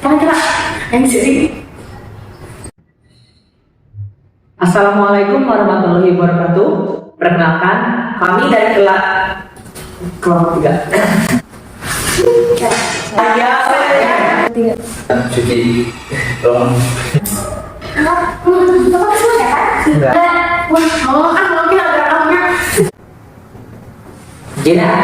Kira-kira yang sini. Assalamualaikum warahmatullahi wabarakatuh. Perkenalkan, kami dari kelompok 3. Saya Cuci tolong. Jena.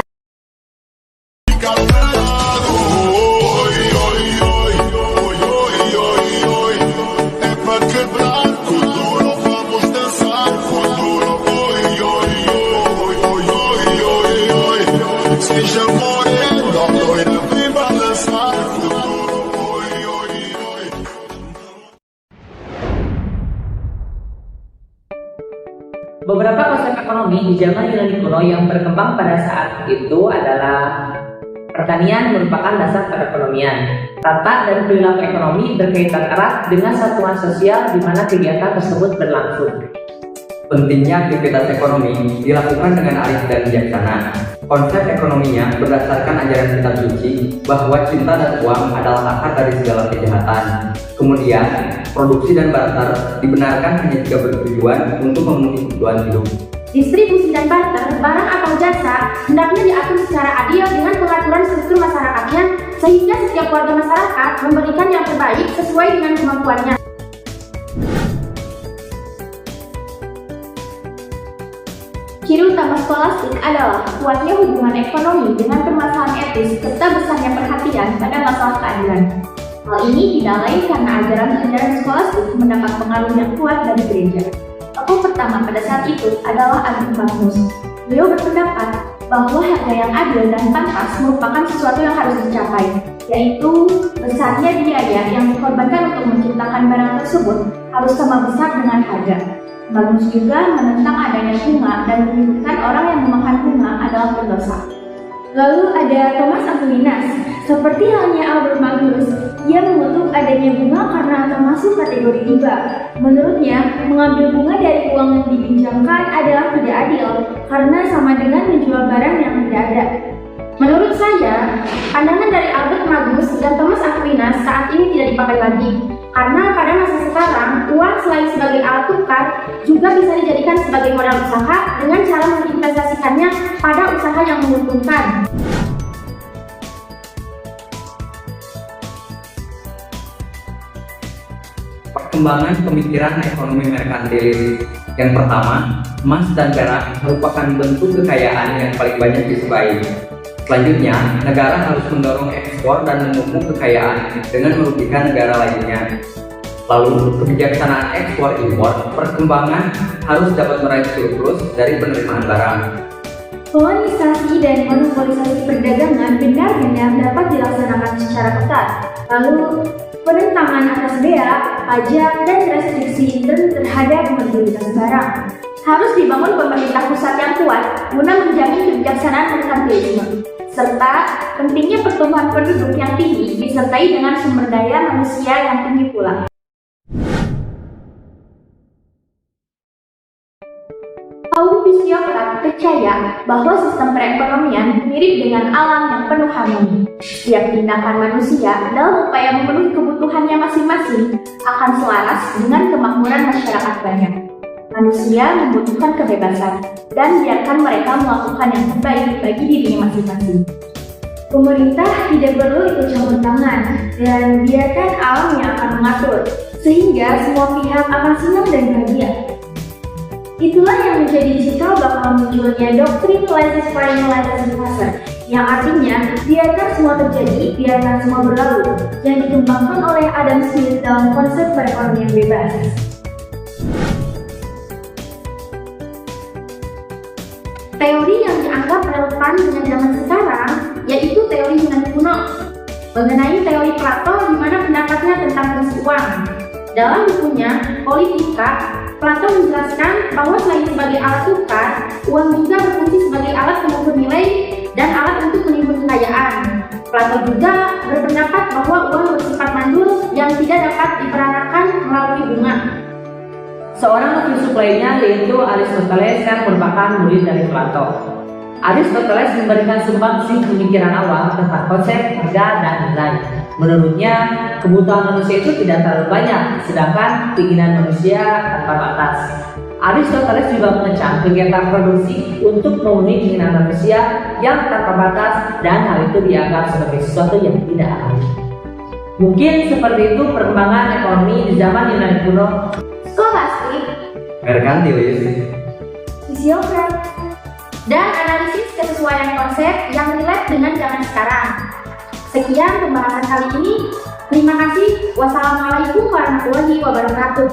Beberapa konsep ekonomi di zaman Yunani kuno yang berkembang pada saat itu adalah pertanian merupakan dasar perekonomian. Tata dan perilaku ekonomi berkaitan erat dengan satuan sosial di mana kegiatan tersebut berlangsung. Pentingnya aktivitas ekonomi dilakukan dengan arif dan bijaksana. Konsep ekonominya berdasarkan ajaran kitab suci bahwa cinta dan uang adalah akar dari segala kejahatan. Kemudian, produksi dan barter dibenarkan hanya jika bertujuan untuk memenuhi kebutuhan hidup. Distribusi dan barter barang atau jasa hendaknya diatur secara adil dengan pengaturan struktur masyarakatnya sehingga setiap warga masyarakat memberikan yang terbaik sesuai dengan kemampuannya. Ciri utama skolastik adalah kuatnya hubungan ekonomi dengan permasalahan etis serta besarnya perhatian pada masalah keadilan. Hal ini didalai karena ajaran-ajaran skolastik mendapat pengaruh yang kuat dari gereja. Tokoh pertama pada saat itu adalah Albert Magnus. Beliau berpendapat bahwa harga yang adil dan pantas merupakan sesuatu yang harus dicapai, yaitu besarnya biaya yang dikorbankan untuk menciptakan barang tersebut harus sama besar dengan harga. Magnus juga menentang adanya bunga dan menyebutkan orang yang memakan bunga adalah berdosa. Lalu ada Thomas Aquinas. Seperti halnya Albert Magnus, ia mengutuk adanya bunga karena termasuk kategori riba. Menurutnya, mengambil bunga dari uang yang dipinjamkan adalah tidak adil karena sama dengan menjual barang yang tidak ada. Menurut saya, pandangan dari Albert Magnus dan Thomas Aquinas saat ini tidak dipakai lagi. Karena pada masa sekarang, uang selain sebagai alat tukar juga bisa dijadikan sebagai modal usaha dengan cara menginvestasikannya pada usaha yang menguntungkan. Perkembangan pemikiran ekonomi merkantilis. Yang pertama, emas dan perak merupakan bentuk kekayaan yang paling banyak disukai. Selanjutnya, negara harus mendorong ekspor dan memupuk kekayaan dengan merugikan negara lainnya. Lalu, kebijaksanaan ekspor impor perkembangan harus dapat meraih surplus dari penerimaan barang. Kolonisasi dan monopolisasi perdagangan benar-benar dapat dilaksanakan secara ketat. Lalu, penentangan atas bea, pajak, dan restriksi terhadap mobilitas barang harus dibangun pemerintah pusat yang kuat guna menjamin kebijaksanaan merkantilisme, serta pentingnya pertumbuhan penduduk yang tinggi disertai dengan sumber daya manusia yang tinggi pula. Kaum fisiokrat percaya bahwa sistem perekonomian mirip dengan alam yang penuh harmoni. Setiap tindakan manusia dalam upaya memenuhi kebutuhannya masing-masing akan selaras dengan kemakmuran masyarakat banyak. Manusia membutuhkan kebebasan dan biarkan mereka melakukan yang terbaik bagi dirinya masing-masing. Pemerintah tidak perlu ikut campur tangan dan biarkan alam yang akan mengatur, sehingga semua pihak akan senang dan bahagia. Itulah yang menjadi cikal bakal munculnya doktrin laissez-faire yang artinya biarkan semua terjadi, biarkan semua berlalu, yang dikembangkan oleh Adam Smith dalam konsep perekonomian bebas. Teori yang dianggap relevan dengan zaman sekarang yaitu teori Yunani kuno. Mengenai teori Plato di mana pendapatnya tentang fungsi uang. Dalam bukunya Politika, Plato menjelaskan bahwa selain sebagai alat tukar, uang juga berfungsi sebagai alat pengukur nilai dan alat untuk menimbun kekayaan. Plato juga berpendapat bahwa uang bersifat mandul yang tidak dapat diperanakan melalui bunga. Seorang filsuf lainnya yaitu Aristoteles yang merupakan murid dari Plato. Aristoteles memberikan sumbangsi pemikiran awal tentang konsep harga dan nilai. Menurutnya, kebutuhan manusia itu tidak terlalu banyak, sedangkan keinginan manusia tanpa batas. Aristoteles juga mengecam kegiatan produksi untuk memenuhi keinginan manusia yang tanpa batas, dan hal itu dianggap sebagai sesuatu yang tidak alami. Mungkin seperti itu perkembangan ekonomi di zaman Yunani kuno. Skolastik, Merkantilis, fisiokrat, dan analisis kesesuaian konsep yang relate dengan zaman sekarang. Sekian pembahasan kali ini. Terima kasih. Wassalamualaikum warahmatullahi wabarakatuh.